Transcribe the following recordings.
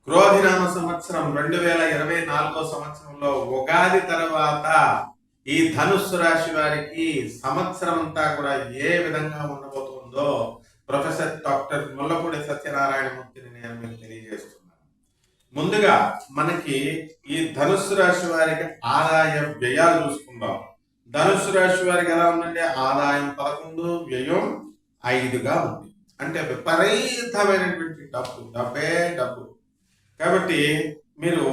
క్రోధినామ సంవత్సరం 2024 సంవత్సరంలో ఉగాది తర్వాత ఈ ధనుస్సు రాశి వారికి సంవత్సరం అంతా కూడా ఏ విధంగా ఉండబోతుందో ప్రొఫెసర్ డాక్టర్ ముల్లపూడి సత్యనారాయణమూర్తిని నేను మీకు తెలియజేస్తున్నాను. ముందుగా మనకి ఈ ధనుస్సు రాశి వారికి ఆదాయ వ్యయాలు చూసుకుందాం. ధనుస్సు రాశి వారికి ఎలా ఉందంటే ఆదాయం 11, వ్యయం 5గా ఉంది. అంటే విపరీతమైనటువంటి డబ్బే డబ్బు. కాబట్టి మీరు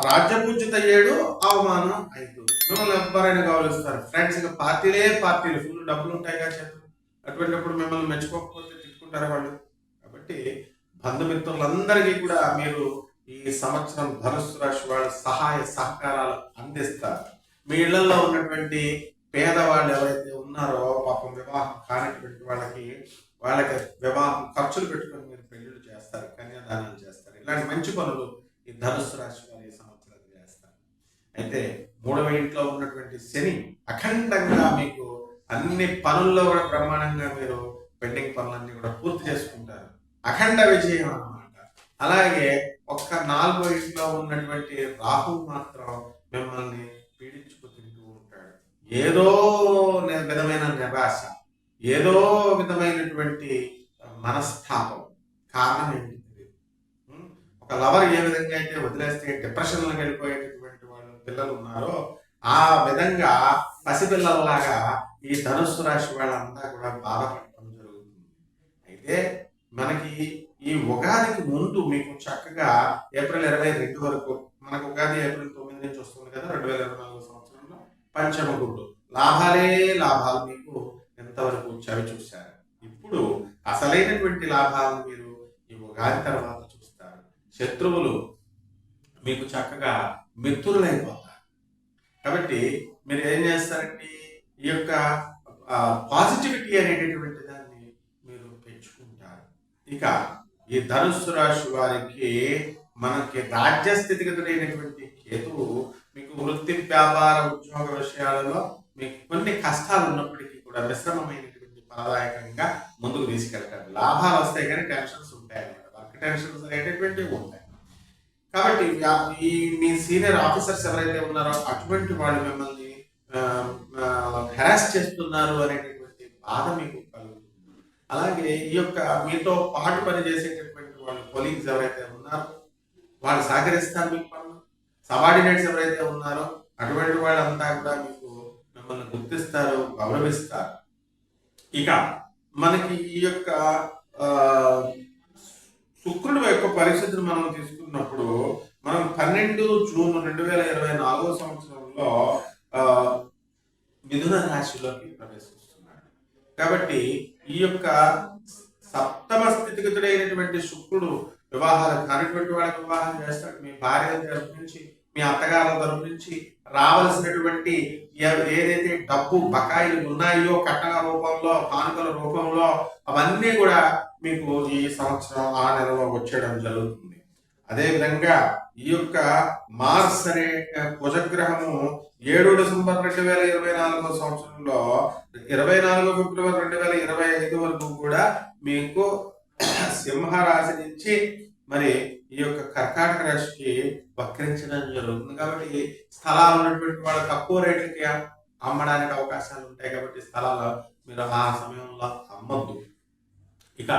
రాజ్యపూజిత 7, అవమానం 5. మిమ్మల్ని ఎవరైనా గౌరవిస్తారు. ఫ్రెండ్స్ పార్టీలు ఫుల్ డబ్బులు ఉంటాయి కదా చేతులు. అటువంటిప్పుడు మిమ్మల్ని మెచ్చుకోకపోతే తిట్టుకుంటారు వాళ్ళు. కాబట్టి బంధుమిత్రులందరికీ కూడా మీరు ఈ సంవత్సరం ధనుస్సు రాశి వాళ్ళు సహాయ సహకారాలు అందిస్తారు. మీ ఇళ్లలో ఉన్నటువంటి పేదవాళ్ళు ఎవరైతే ఉన్నారో పాపం వివాహం కానటువంటి వాళ్ళకి వివాహం ఖర్చులు పెట్టుకొని మీరు పెళ్లిళ్ళు చేస్తారు, కన్యాదానాలు చేస్తారు. ఇలాంటి మంచి పనులు ఈ ధనుస్సు రాశి వారు ఈ సంవత్సరం చేస్తారు. అయితే 3వ ఇంట్లో ఉన్నటువంటి శని అఖండంగా మీకు అన్ని పనుల్లో కూడా బ్రహ్మాండంగా మీరు పెండింగ్ పనులన్నీ కూడా పూర్తి చేసుకుంటారు. అఖండ విజయం అన్నమాట. అలాగే 4వ ఇంట్లో ఉన్నటువంటి రాహు మాత్రం మిమ్మల్ని పీడించుకు తింటూ ఉంటాడు. ఏదో విధమైన నిరాశ, ఏదో విధమైనటువంటి మనస్తాపం. కారణం ఏంటి? ఒక లవర్ ఏ విధంగా అయితే వదిలేస్తే డిప్రెషన్లో వెళ్ళిపోయేటటువంటి వాళ్ళు పిల్లలు ఉన్నారో ఆ విధంగా పసిపిల్లలలాగా ఈ ధనుస్సు రాశి వాళ్ళంతా కూడా బాధపడటం జరుగుతుంది. అయితే మనకి ఈ ఉగాదికి ముందు మీకు చక్కగా ఏప్రిల్ 22 వరకు, మనకు ఉగాది ఏప్రిల్ 9 నుంచి వస్తుంది కదా 2024 సంవత్సరంలో, పంచమ గురుడు లాభాలు మీకు ఎంతవరకు చవి చూశారు. ఇప్పుడు అసలైనటువంటి లాభాలను మీరు ఈ ఉగాది తర్వాత చూస్తారు. శత్రువులు మీకు చక్కగా మిత్రులైపోతారు. కాబట్టి మీరు ఏం చేస్తారంటే ఈ యొక్క పాజిటివిటీ అనేటటువంటి దాన్ని మీరు పెంచుకుంటారు. ఇక ఈ ధనుస్సు రాశి వారికి మనకి రాజ్యస్థితిగతుడైనటువంటి కేతువు మీకు వృత్తి, వ్యాపార, ఉద్యోగ విషయాలలో మీకు కొన్ని కష్టాలు ఉన్నప్పటికీ కూడా మిశ్రమమైనటువంటి ఫలదాయకంగా ముందుకు తీసుకెళ్తారు. లాభాలు వస్తాయి కానీ టెన్షన్స్ ఉంటాయి అన్నమాట. వర్క్ టెన్షన్స్ అనేటటువంటివి ఉంటాయి. కాబట్టి ఈ మీ సీనియర్ ఆఫీసర్స్ ఎవరైతే ఉన్నారో అటువంటి వాళ్ళు మిమ్మల్ని హెరాస్ చేస్తున్నారు అనేటటువంటి బాధ మీకు కలుగుతుంది. అలాగే ఈ యొక్క మీతో పాటు పనిచేసేటటువంటి వాళ్ళు కొలీగ్స్ ఎవరైతే ఉన్నారో వాళ్ళు సహకరిస్తారు మీకు పనులు. సబార్డినేట్స్ ఎవరైతే ఉన్నారో అటువంటి వాళ్ళంతా కూడా మీకు మిమ్మల్ని గుర్తిస్తారు, గౌరవిస్తారు. ఇక మనకి ఈ యొక్క శుక్రుడు యొక్క పరిస్థితిని మనం తీసుకున్నప్పుడు మనం 12 జూన్ 2024 సంవత్సరంలో మిథున రాశిలోకి ప్రవేశిస్తున్నాడు. కాబట్టి ఈ యొక్క సప్తమ స్థితిగతుడైనటువంటి శుక్రుడు వివాహాలు కానిటువంటి వాళ్ళకి వివాహం చేస్తాడు. మీ భార్య తరపు నుంచి, మీ అత్తగారుల తరపు నుంచి రావాల్సినటువంటి ఏదైతే డబ్బు బకాయిలు ఉన్నాయో కట్టల రూపంలో, కానుకల రూపంలో అవన్నీ కూడా మీకు ఈ సంవత్సరం ఆ నెలలో వచ్చేయడం జరుగుతుంది. అదేవిధంగా ఈ యొక్క మార్స్ అనే కుజగ్రహము 7 డిసెంబర్ 2024 సంవత్సరంలో 24 ఫిబ్రవరి 2025 వరకు కూడా మీకు సింహరాశి నుంచి మరి ఈ యొక్క కర్కాటక రాశికి వక్రించడం జరుగుతుంది. కాబట్టి స్థలాలు ఉన్నటువంటి వాళ్ళు తక్కువ రేట్లకి అమ్మడానికి అవకాశాలు ఉంటాయి. కాబట్టి స్థలాలు మీరు ఆ సమయంలో అమ్మద్దు. ఇక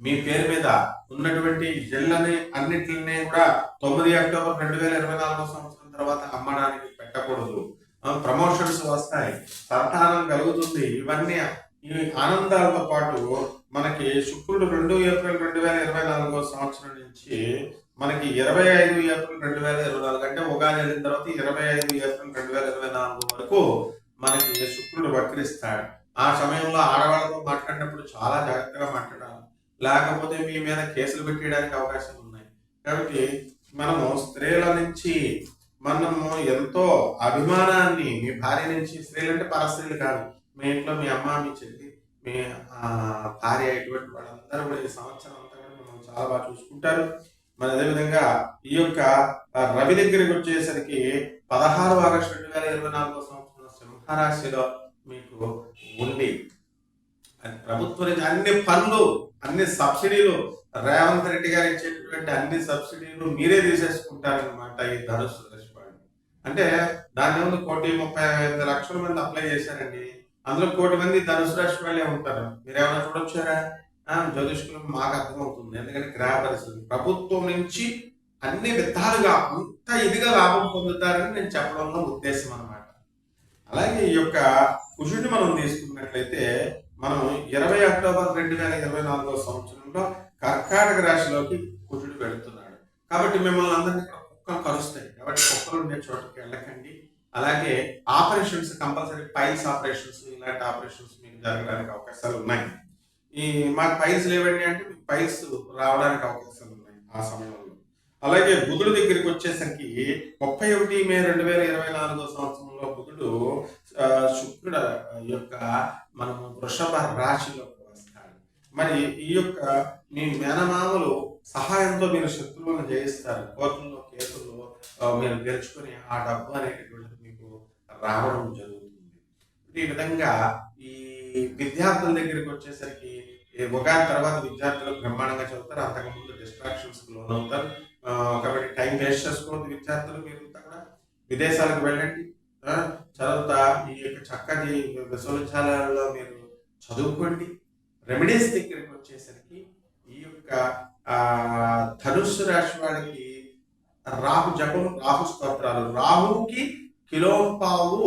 మీ పేరు మీద ఉన్నటువంటి ఇళ్ళని అన్నిటిని కూడా 9 అక్టోబర్ 2024 సంవత్సరం తర్వాత అమ్మడానికి పెట్టకూడదు. ప్రమోషన్స్ వస్తాయి, సంతానం కలుగుతుంది. ఇవన్నీ ఈ ఆనందాలతో పాటు మనకి శుక్రుడు 2 ఏప్రిల్ 2024 సంవత్సరం నుంచి మనకి 25 ఏప్రిల్ 2024 అంటే ఉగాది వెళ్ళిన తర్వాత 25 ఏప్రిల్ 2024 వరకు మనకి శుక్రుడు వక్రిస్తాడు. ఆ సమయంలో ఆడవాళ్ళతో మాట్లాడినప్పుడు చాలా జాగ్రత్తగా మాట్లాడాలి, లేకపోతే మీ మీద కేసులు పెట్టడానికి అవకాశాలు ఉన్నాయి. కాబట్టి మనము స్త్రీల నుంచి మనము ఎంతో అభిమానాన్ని, మీ భార్య నుంచి, స్త్రీలు అంటే పరస్త్రీలు కాదు, మీ ఇంట్లో మీ అమ్మ, మీ చెల్లి, మీ భార్య, ఇటువంటి వాళ్ళందరూ కూడా ఈ సంవత్సరం అంతా కూడా మనం చాలా బాగా చూసుకుంటారు. మరి అదేవిధంగా ఈ యొక్క రవి దగ్గరికి వచ్చేసరికి 16 ఆగస్టు 2024 సంవత్సరం సింహరాశిలో మీకు ఉండి అది ప్రభుత్వం నుంచి అన్ని పనులు, అన్ని సబ్సిడీలు, రేవంత్ రెడ్డి గారు ఇచ్చేటువంటి అన్ని సబ్సిడీలు మీరే తీసేసుకుంటారనమాట ఈ ధనుసు రాశి వాళ్ళు. అంటే దాని ముందు 1,35,00,000 మంది అప్లై చేశారండి. అందులో 1,00,00,000 మంది ధనుసు రాశి వాళ్ళే ఉంటారు. మీరేమైనా చూడొచ్చారా? జ్యోతిష్కులు మాకు అర్థమవుతుంది. ఎందుకంటే గ్రహ పరిస్థితి ప్రభుత్వం నుంచి అన్ని విధాలుగా అంత ఇదిగా లాభం పొందుతారని నేను చెప్పడంలో ఉద్దేశం అనమాట. అలాగే ఈ యొక్క కుజుడిని మనం తీసుకున్నట్లయితే మనం 20 అక్టోబర్ 2024 సంవత్సరంలో కర్కాటక రాశిలోకి కుజుడు వెళుతున్నాడు. కాబట్టి మిమ్మల్ని అందరినీ కుక్కలు కలుస్తాయి. కాబట్టి కుక్కలు ఉండే చోటకి వెళ్ళకండి. అలాగే ఆపరేషన్స్ కంపల్సరీ, పైల్స్ ఆపరేషన్స్, ఇలాంటి ఆపరేషన్స్ మీకు జరగడానికి అవకాశాలు ఉన్నాయి. మాకు పైల్స్ లేవండి అంటే మీకు పైల్స్ రావడానికి అవకాశాలు ఉన్నాయి ఆ సమయంలో. అలాగే బుధుడు దగ్గరికి వచ్చేసరికి 31 మే 2024 సంవత్సరంలో బుధుడు శుక్రుడు యొక్క మనము వృషభ రాశిలోకి వస్తాడు. మరి ఈ యొక్క మీ మేనమామలు సహాయంతో మీరు శత్రువులను జయిస్తారు. కోర్టుల్లో కేసుల్లో మీరు గెలుచుకొని ఆ డబ్బు అనేటటువంటిది మీకు రావడం జరుగుతుంది. ఈ విధంగా ఈ విద్యార్థుల దగ్గరికి వచ్చేసరికి ఉగాది తర్వాత విద్యార్థులు బ్రహ్మాండంగా చదువుతారు. అంతకుముందు డిస్ట్రాక్షన్స్ లోనవుతారు. కాబట్టి టైం వేస్ట్ చేసుకోవద్దు విద్యార్థులు. మీరు కూడా విదేశాలకు వెళ్ళండి, చదువుతా ఈ యొక్క చక్కటి విశ్వవిద్యాలయాల్లో మీరు చదువుకోండి. రెమెడీస్ దగ్గరికి వచ్చేసరికి ఈ యొక్క ధనుస్సు రాశి వాళ్ళకి రాహు జపం, రాహు స్తోత్రాలు, రాహుకి కిలోపావు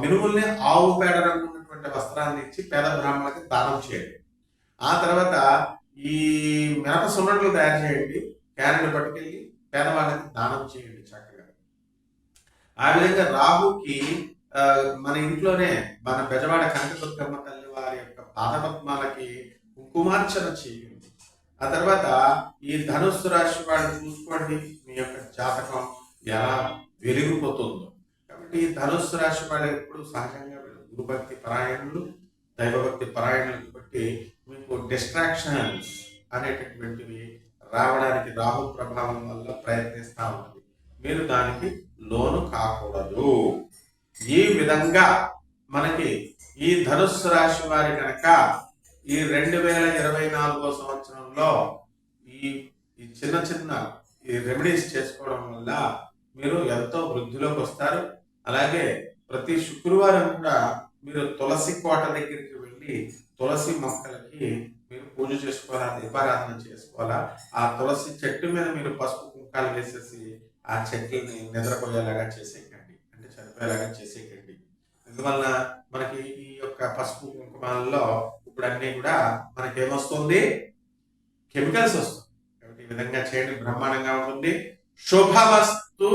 మినుముల్ని ఆవు పేడ రంగు ఉన్నటువంటి వస్త్రాన్ని ఇచ్చి పేద బ్రాహ్మణులకి దానం చేయండి. ఆ తర్వాత ఈ మినప సున్నట్లు తయారు చేయండి, క్యారెట్ పట్టుకెళ్ళి పేదవాళ్ళకి దానం చేయండి చక్కగా. ఆ విధంగా రాహుకి మన ఇంట్లోనే మన బెజవాడ కనకదుర్గమ్మ తల్లి వారి యొక్క పాదపద్మాలకి కుంకుమార్చన చేయండి. ఆ తర్వాత ఈ ధనుస్సు రాశి వాళ్ళు చూసుకోండి మీ యొక్క జాతకం ఎలా వెలిగిపోతుందో. కాబట్టి ఈ ధనుస్సు రాశి వాళ్ళు ఎప్పుడు సహజంగా గురుభక్తి పరాయణులు, దైవభక్తి పరాయణులు బట్టి మీకు డిస్ట్రాక్షన్స్ అనేటటువంటివి రావడానికి రాహు ప్రభావం వల్ల ప్రయత్నిస్తూ ఉంటుంది. మీరు దానికి లోను కాకూడదు. ఈ విధంగా మనకి ఈ ధనుస్సు రాశి వారి కనుక ఈ 2024 సంవత్సరంలో ఈ చిన్న చిన్న ఈ రెమెడీస్ చేసుకోవడం వల్ల మీరు ఎంతో వృద్ధిలోకి వస్తారు. అలాగే ప్రతి శుక్రవారం కూడా మీరు తులసి కోట దగ్గరికి వెళ్ళి తులసి మొక్కలకి మీరు పూజ చేసుకోవాలా, దీపారాధన చేసుకోవాలా. ఆ తులసి చెట్టు మీద మీరు పసుపు కుంకాలు వేసేసి ఆ చెట్టుని నిద్రపోయేలాగా చేసేయకండి, అంటే చనిపోయేలాగా చేసేయకండి. అందువల్ల మనకి ఈ యొక్క పసుపు కుంకుమాలలో ఇప్పుడు అన్ని కూడా మనకి ఏమొస్తుంది, కెమికల్స్ వస్తుంది. కాబట్టి ఈ విధంగా చేయండి, బ్రహ్మాండంగా ఉంటుంది. శుభమస్తు.